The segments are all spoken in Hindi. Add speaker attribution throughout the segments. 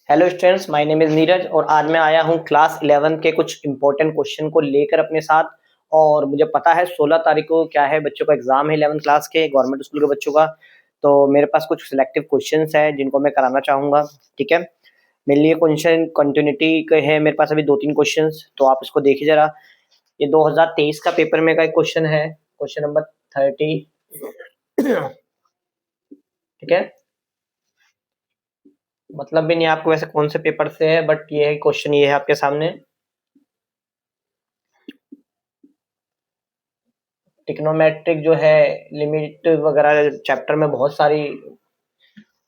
Speaker 1: Hello students, my name is Neeraj और आज मैं आया हूँ क्लास 11 के कुछ इंपॉर्टेंट क्वेश्चन को लेकर अपने साथ। और मुझे पता है 16 तारीख को क्या है, बच्चों का एग्जाम है 11 क्लास के गवर्नमेंट स्कूल के बच्चों का। तो मेरे पास कुछ सिलेक्टिव क्वेश्चंस है जिनको मैं कराना चाहूँगा। ठीक है, मेरे लिए क्वेश्चन कंटिन्यूटी के है, मेरे पास अभी 2-3 क्वेश्चंस, तो आप इसको देखिए जरा। ये 2023 का पेपर में का एक क्वेश्चन है, क्वेश्चन नंबर 30। ठीक है, मतलब भी नहीं आपको वैसे कौन से पेपर से है, बट ये क्वेश्चन ये है आपके सामने। टिक्नोमेट्रिक जो है लिमिट वगैरह चैप्टर में बहुत सारी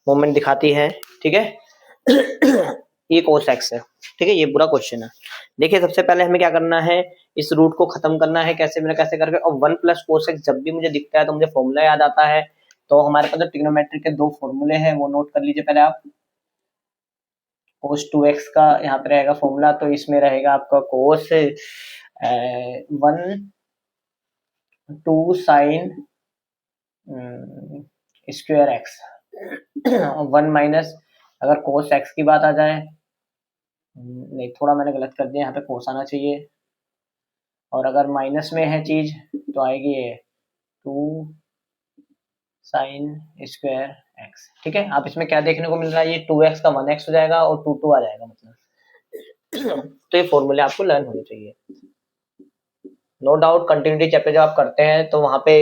Speaker 1: मूवमेंट दिखाती है। ठीक है, ये कोस एक्स है। ठीक है, ये बुरा क्वेश्चन है। देखिए, सबसे पहले हमें क्या करना है, इस रूट को खत्म करना है। कैसे मैंने कैसे करके, और 1 प्लस कोस एक्स जब भी मुझे दिखता है तो मुझे फॉर्मूला याद आता है। तो हमारे पास जो टिक्नोमेट्रिक के 2 फॉर्मूले हैं वो नोट कर लीजिए पहले आप। कोस 2x का यहाँ पे रहेगा फॉर्मूला, तो इसमें रहेगा आपका कोस 1/2 साइन स्क्वायर एक्स 1 माइनस, अगर कोस एक्स की बात आ जाए, नहीं थोड़ा मैंने गलत कर दिया, यहाँ पे कोस आना चाहिए। और अगर माइनस में है चीज तो आएगी ये 2 साइन स्क्वायर एक्स। ठीक है, आप इसमें क्या देखने को मिल रहा है, ये 2x का 1x हो जाएगा और 2 आ जाएगा मतलब। तो ये फॉर्मूले आपको लर्न होने चाहिए। नो डाउट कंटिन्यूटी चैप्टर जब आप करते हैं तो वहां पे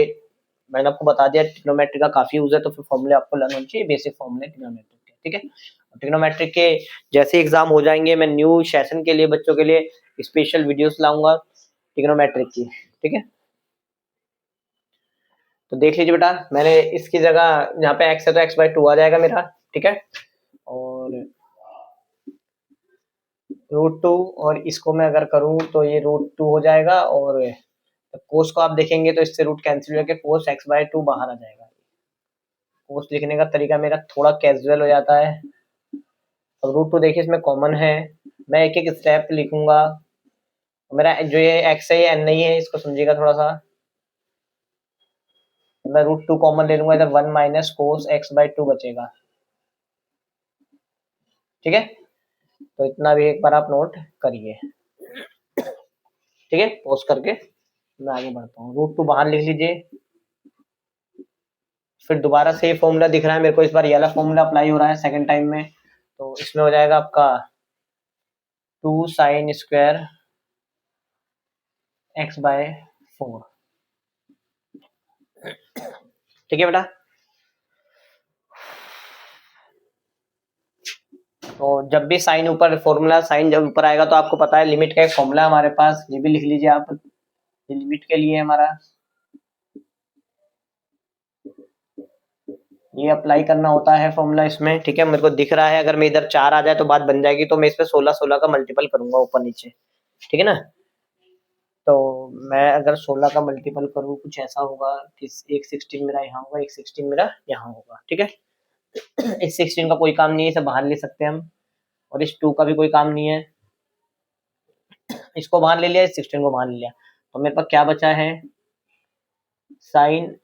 Speaker 1: मैंने आपको बता दिया ट्रिग्नोमेट्री का काफी यूज है, तो फिर फॉर्मूले आपको लर्न होने चाहिए, बेसिक फॉर्मूले ट्रिग्नोमेट्री के। ठीक है, ट्रिग्नोमेट्री के जैसे एग्जाम हो जाएंगे मैं न्यू सेशन के लिए बच्चों के लिए स्पेशल वीडियोस लाऊंगा ट्रिग्नोमेट्री की। ठीक है, तो देख लीजिए बेटा, मैंने इसकी जगह यहाँ पे x है तो x/2 आ जाएगा मेरा। ठीक है, और √2, और इसको मैं अगर करूँ तो ये √2 हो जाएगा, और कोस को आप देखेंगे तो इससे रूट कैंसिल होकर कोस x/2 बाहर आ जाएगा। कोस लिखने का तरीका मेरा थोड़ा कैजुअल हो जाता है। अब √2 देखिए इसमें कॉमन है, मैं एक एक स्टेप लिखूंगा। मेरा जो ये x है ये n नहीं है, इसको समझिएगा थोड़ा सा। मैं √2 कॉमन ले लूंगा, इधर 1 माइनस कोस x/2 बचेगा। ठीक है, तो इतना भी एक बार आप नोट करिए। ठीक है, पोस्ट करके मैं आगे बढ़ता हूँ। √2 बाहर लिख लीजिए, फिर दोबारा से फॉर्मूला दिख रहा है मेरे को, इस बार ये वाला फॉर्मूला अप्लाई हो रहा है सेकंड टाइम में। तो इसमें हो जाएगा आपका 2 साइन स्क्वायर x/4। ठीक है बेटा, तो जब भी साइन ऊपर फॉर्मूला साइन जब ऊपर आएगा तो आपको पता है लिमिट का एक फॉर्मूला हमारे पास, ये भी लिख लीजिए आप, ये लिमिट के लिए हमारा ये अप्लाई करना होता है फॉर्मूला इसमें। ठीक है, मेरे को दिख रहा है, अगर मैं इधर 4 आ जाए तो बात बन जाएगी, तो मैं इस पे 16 का मल्टीपल करूंगा ऊपर नीचे। ठीक है ना, तो मैं अगर 16 का मल्टीपल करूँ कुछ ऐसा होगा कि एक 16 मेरा यहाँ होगा, एक 16 मेरा यहाँ होगा। ठीक है, इस 16 का कोई काम नहीं है, इसे बाहर ले सकते हैं हम, और इस 2 का भी कोई काम नहीं है, इसको बाहर ले लिया, इस 16 को बाहर ले लिया। तो मेरे पास क्या बचा है, sine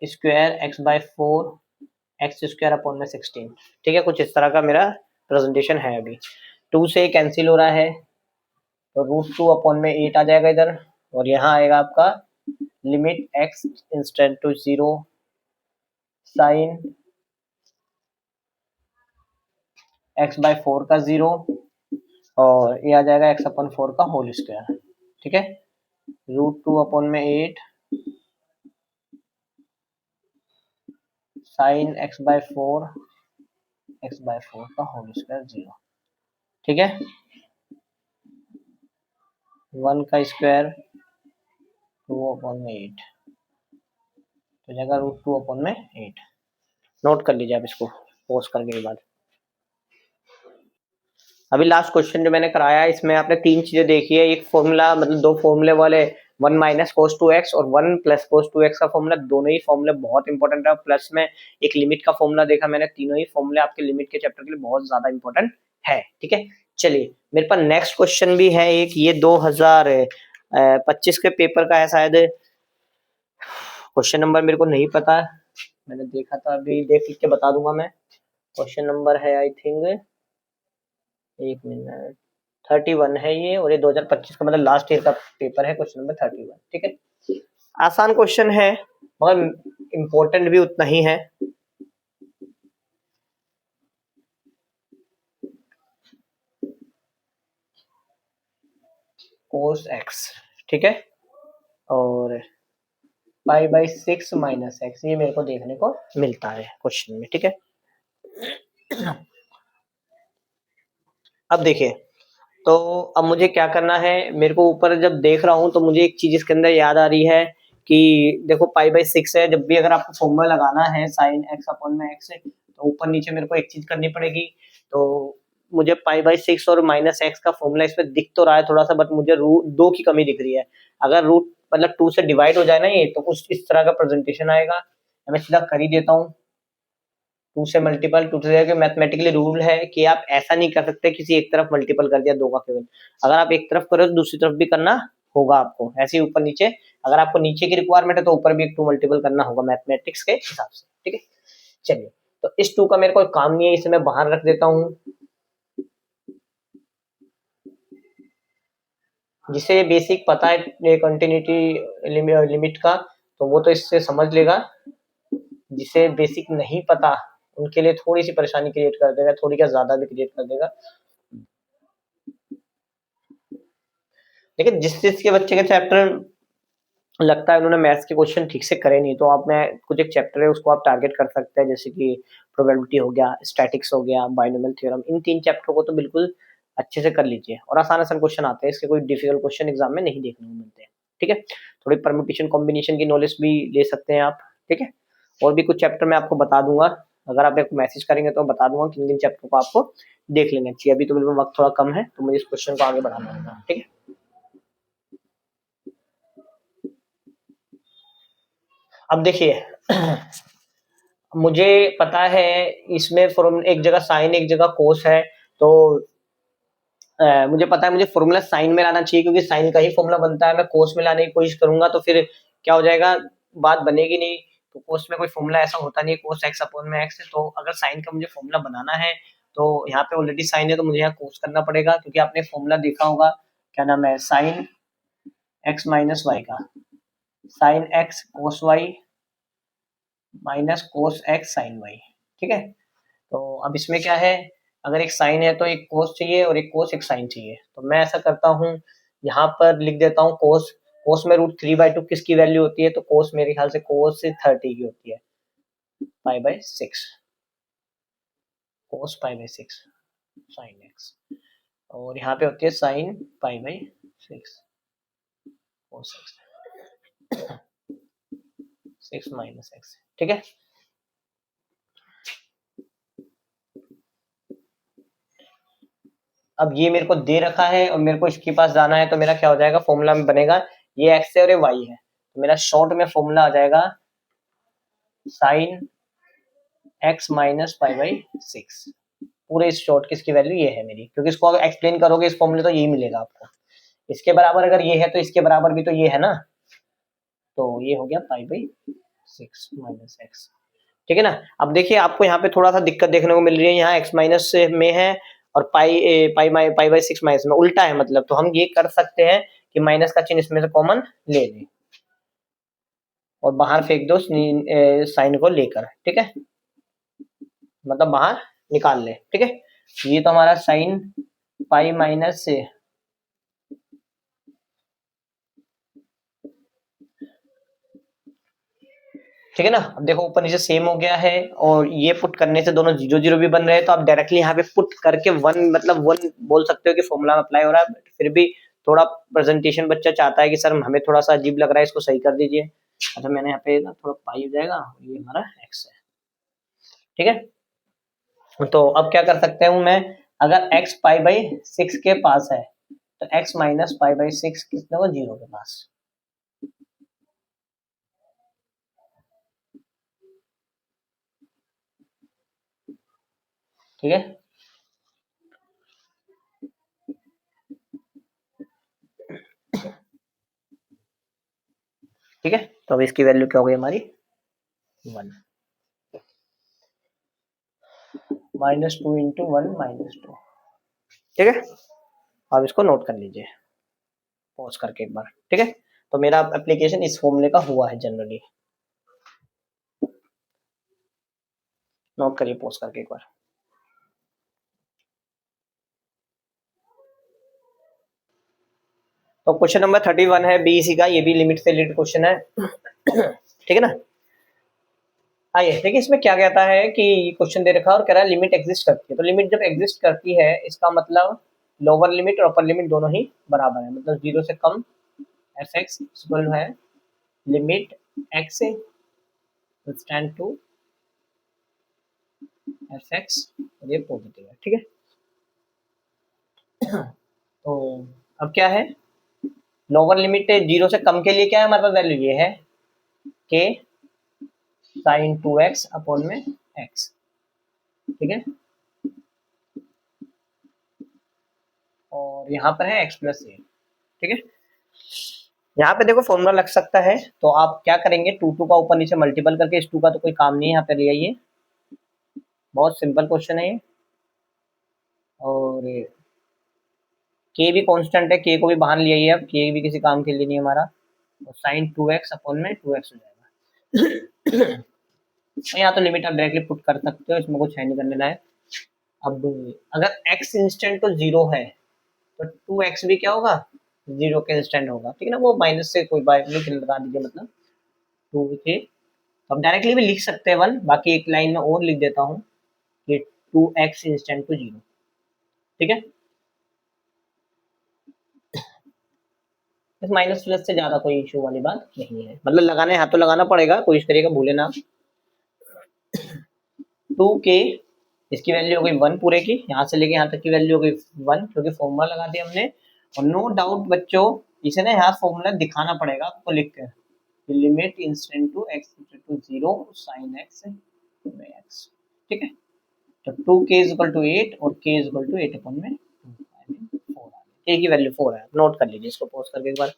Speaker 1: square x/4 x² upon में 16। ठीक है, कुछ इस तरह का मेरा प्रेजेंटेशन है। अभी 2 से कैंसिल हो रहा है, तो √2 अपॉन में 8 आ जाएगा इधर, और यहाँ आएगा आपका limit x instant to 0 sine x/4 का 0, और ये आ जाएगा x/4 का होल स्क्वायर। ठीक है, √2 अपॉन में 8 साइन x/4 का होल स्क्वायर 0। ठीक है, 1 का स्क्वायर 2 अपॉन में 8, तो जगह √2 अपॉन में 8 नोट कर लीजिए आप इसको पोस्ट करने के बाद। अभी लास्ट क्वेश्चन जो मैंने कराया इसमें आपने 3 चीजें देखी है, एक फॉर्मूला मतलब 2 फॉर्मूले वाले 1 माइनस कोस 2x और 1 प्लस कोस 2x का फॉर्मूला, दोनों ही फॉर्मूले बहुत इंपॉर्टेंट है। प्लस में एक लिमिट का फॉर्मूला देखा मैंने, तीनों ही फॉर्मूले आपके लिमिट के चैप्टर के लिए बहुत ज्यादा इंपॉर्टेंट है। ठीक है, चलिए मेरे पास नेक्स्ट क्वेश्चन भी है एक, ये 2025 के पेपर का है शायद, क्वेश्चन नंबर मेरे को नहीं पता, मैंने देखा था अभी, देख लिख के बता दूंगा मैं। क्वेश्चन नंबर है आई थिंक एक मिनट, 31 है ये, और ये 2025 का मतलब लास्ट ईयर का पेपर है, क्वेश्चन नंबर 31। ठीक है, आसान क्वेश्चन है मगर इम्पोर्टेंट भी उतना ही है। कोस एक्स, ठीक है, और पाई बाई 6 माइनस एक्स, ये मेरे को देखने को मिलता है क्वेश्चन में। ठीक है, अब देखिए, तो अब मुझे क्या करना है, मेरे को ऊपर जब देख रहा हूं तो मुझे एक चीज इसके अंदर याद आ रही है कि देखो पाई बाई 6 है, जब भी अगर आपको फॉर्मूला लगाना है साइन एक्स अपॉन में एक्स है, तो ऊपर नीचे मेरे को एक चीज करनी पड़ेगी। तो मुझे पाई बाई 6 और माइनस एक्स का फॉर्मूला इसमें दिख तो रहा है थोड़ा सा, बट मुझे रूट 2 की कमी दिख रही है। अगर रूट मतलब 2 से डिवाइड हो जाए ना ये, तो कुछ इस तरह का प्रेजेंटेशन आएगा। मैं सीधा कर ही देता हूँ, 2 से मल्टीपल, 2 से मैथमेटिकली रूल है कि आप ऐसा नहीं कर सकते किसी एक तरफ मल्टीपल कर दिया 2 का केवल, अगर आप एक तरफ करो तो दूसरी तरफ भी करना होगा आपको, ऐसे ही ऊपर नीचे। अगर आपको नीचे की रिक्वायरमेंट है तो ऊपर भी एक 2 मल्टीपल करना होगा मैथमेटिक्स के हिसाब से। ठीक है, चलिए, तो इस 2 का मेरे को काम नहीं है, इसे मैं बाहर रख देता हूँ। जिसे बेसिक पता है कंटिन्यूटी लिमिट का, तो वो तो इससे समझ लेगा। जिसे बेसिक नहीं पता उनके लिए थोड़ी सी परेशानी क्रिएट कर देगा, थोड़ी क्या ज्यादा भी क्रिएट कर देगा। लेकिन जिस चीज के बच्चे के चैप्टर लगता है उन्होंने मैथ्स के क्वेश्चन ठीक से करे नहीं, तो आप में कुछ एक चैप्टर है उसको आप टारगेट कर सकते हैं, जैसे कि प्रोबेबिलिटी हो गया, स्टैटिक्स हो गया, बाइनोमियल थ्योरम, इन 3 चैप्टर को तो बिल्कुल अच्छे से कर लीजिए, और आसान आसान क्वेश्चन आते हैं इसके, कोई डिफिकल्ट क्वेश्चन एग्जाम में नहीं देखने को मिलते हैं। ठीक है, थोड़ी परम्यूटेशन कॉम्बिनेशन की नॉलेज भी ले सकते हैं आप। ठीक है, और भी कुछ चैप्टर मैं आपको बता दूंगा, अगर आप एक मैसेज करेंगे तो बता दूंगा किन किन चैप्टर को आपको देख लेना चाहिए। अभी तो बिल्कुल वक्त थोड़ा कम है, तो मुझे इस क्वेश्चन को आगे बढ़ाना होगा। ठीक है, अब देखिए, मुझे पता है इसमें फॉर्म एक जगह साइन एक जगह कोस है, तो मुझे पता है मुझे फॉर्मूला साइन में लाना चाहिए, क्योंकि साइन का ही फॉर्मूला बनता है। मैं कोस में लाने की कोशिश करूंगा तो फिर क्या हो जाएगा, बात बनेगी नहीं। तो कोस में कोई फॉर्मूला ऐसा होता नहीं है, कोस एक्स अपॉन में एक्स है, तो अगर साइन का मुझे फॉर्मूला बनाना है तो यहाँ पे ऑलरेडी साइन है, तो मुझे यहाँ कोस करना पड़ेगा, क्योंकि आपने फॉर्मूला देखा होगा, क्या नाम है, साइन एक्स माइनस वाई का, sine x cos y minus cos x sine y. ठीक है, तो अब इसमें क्या है, अगर एक साइन है तो एक कोस चाहिए, और एक कोस एक साइन चाहिए। तो मैं ऐसा करता हूँ, यहाँ पर लिख देता हूँ कोस। कोस में √3/2 किसकी वैल्यू होती है, तो कोस मेरे ख्याल से कोस से 30 की होती है, pi by 6, cos pi by 6 sine x, और यहाँ पे होती है sine pi by 6 cos x 6 minus x. ठीक है, अब ये मेरे को दे रखा है और मेरे को इसके पास जाना है, तो मेरा क्या हो जाएगा, फॉर्मूला में बनेगा, ये एक्स है और ये वाई है, तो मेरा शॉर्ट में फॉर्मूला आ जाएगा sign x minus pi by 6। पूरे इस शॉर्ट की इसकी वैल्यू ये है मेरी, क्योंकि इसको अगर एक्सप्लेन करोगे इस फॉर्मूले तो यही मिलेगा आपको। इसके बराबर अगर ये है तो इसके बराबर भी तो ये है ना, तो ये हो गया पाई बाई 6 माइनस एक्स। ठीक है ना, अब देखिए आपको यहाँ पे थोड़ा सा दिक्कत देखने को मिल रही है, यहाँ एक्स माइनस में है और पाई बाई 6 माइनस में उल्टा है, मतलब तो हम ये कर सकते हैं कि माइनस का चिन्ह इसमें से कॉमन ले लें और बाहर फेंक दो साइन को लेकर। ठीक है, मतलब बाहर निकाल ले। ठीक है, ये तो हमारा साइन पाई माइनस से, ठीक है ना, अब देखो ऊपर नीचे सेम हो गया है, और ये पुट करने से दोनों 0 0 भी बन रहे हैं, तो आप डायरेक्टली यहाँ पे पुट करके 1 मतलब 1 बोल सकते हो कि फॉर्मूला में अप्लाई हो रहा है, बट फिर भी थोड़ा प्रेजेंटेशन बच्चा चाहता है कि सर हमें थोड़ा सा अजीब लग रहा है, इसको सही कर दीजिए। अच्छा, मैंने यहाँ पे ना थोड़ा पाई हो जाएगा, ये हमारा एक्स है। ठीक है, तो अब क्या कर सकते हूँ मैं, अगर एक्स पाई बाई 6 के पास है तो एक्स माइनस पाई बाई 6 कितने को, 0 के पास। ठीक है, ठीक है, तो अब इसकी वैल्यू क्या हो गई हमारी, 1 -2 × 1 -2। ठीक है, आप इसको नोट कर लीजिए पॉज करके एक बार। ठीक है, तो मेरा एप्लीकेशन इस फॉर्मूले का हुआ है जनरली, नोट करिए पॉज करके एक बार। तो क्वेश्चन नंबर 31 है बीईसी का, ये भी लिमिट से रिलेटेड क्वेश्चन है। ठीक है ना, आइए देखिए इसमें क्या कहता है कि क्वेश्चन दे रखा है और कह रहा है लिमिट एग्जिस्ट करती है। तो लिमिट जब एग्जिस्ट करती है इसका मतलब लोअर लिमिट और अपर लिमिट दोनों ही बराबर है, मतलब 0 से कम एफ एक्स इक्वल है limit x stand to f x, ये पॉजिटिव है। ठीक है, तो अब क्या है, लोअर लिमिट 0 से कम के लिए क्या है हमारे पास वैल्यू, ये है के साइन 2x अपॉन में x। ठीक है, और यहाँ पर है x प्लस ए। ठीक है, यहाँ पे देखो फॉर्मूला लग सकता है, तो आप क्या करेंगे, 2 का ऊपर नीचे मल्टीपल करके, इस 2 का तो कोई काम नहीं है यहाँ पे ले आइए, बहुत सिंपल क्वेश्चन है ये। और के भी कांस्टेंट है, के को भी बाहर ले आइए, अब के भी किसी काम के लिए नहीं हमारा, तो साइन 2x अपॉन में 2x हो जाएगा। यहाँ तो लिमिट आप डायरेक्टली पुट कर सकते हो, इसमें कुछ है नहीं करने लायक। अब अगर x इंस्टेंट तो 0 है तो 2x भी क्या होगा, 0 के इंस्टेंट होगा। ठीक है ना, वो माइनस से कोई बात नहीं लगा दीजिए, मतलब 2 के अब डायरेक्टली भी लिख सकते हैं 1, बाकी एक लाइन में और लिख देता हूँ कि 2x इंस्टेंट टू 0। ठीक है, इस माइनस प्लस से ज्यादा कोई इशू वाली बात नहीं है, मतलब लगाने हाथ तो लगाना पड़ेगा, कोई इस तरीके का भूले ना। 2k इसकी वैल्यू हो गई 1 पूरे की, यहाँ से लेके यहाँ तक की वैल्यू हो गई 1, क्योंकि फॉर्मूला लगा दिया हमने। और नो डाउट बच्चों इसे ना यहाँ फॉर्मूला दिखाना पड़ेगा आपको लिख कर, limit instant to x to 0 sine x by x। ठीक है, तो 2k इज इक्वल टू 8 और k is equal to 8 upon में 4 आ गया, k की वैल्यू 4 है, नोट कर लीजिए इसको पॉज करके एक बार।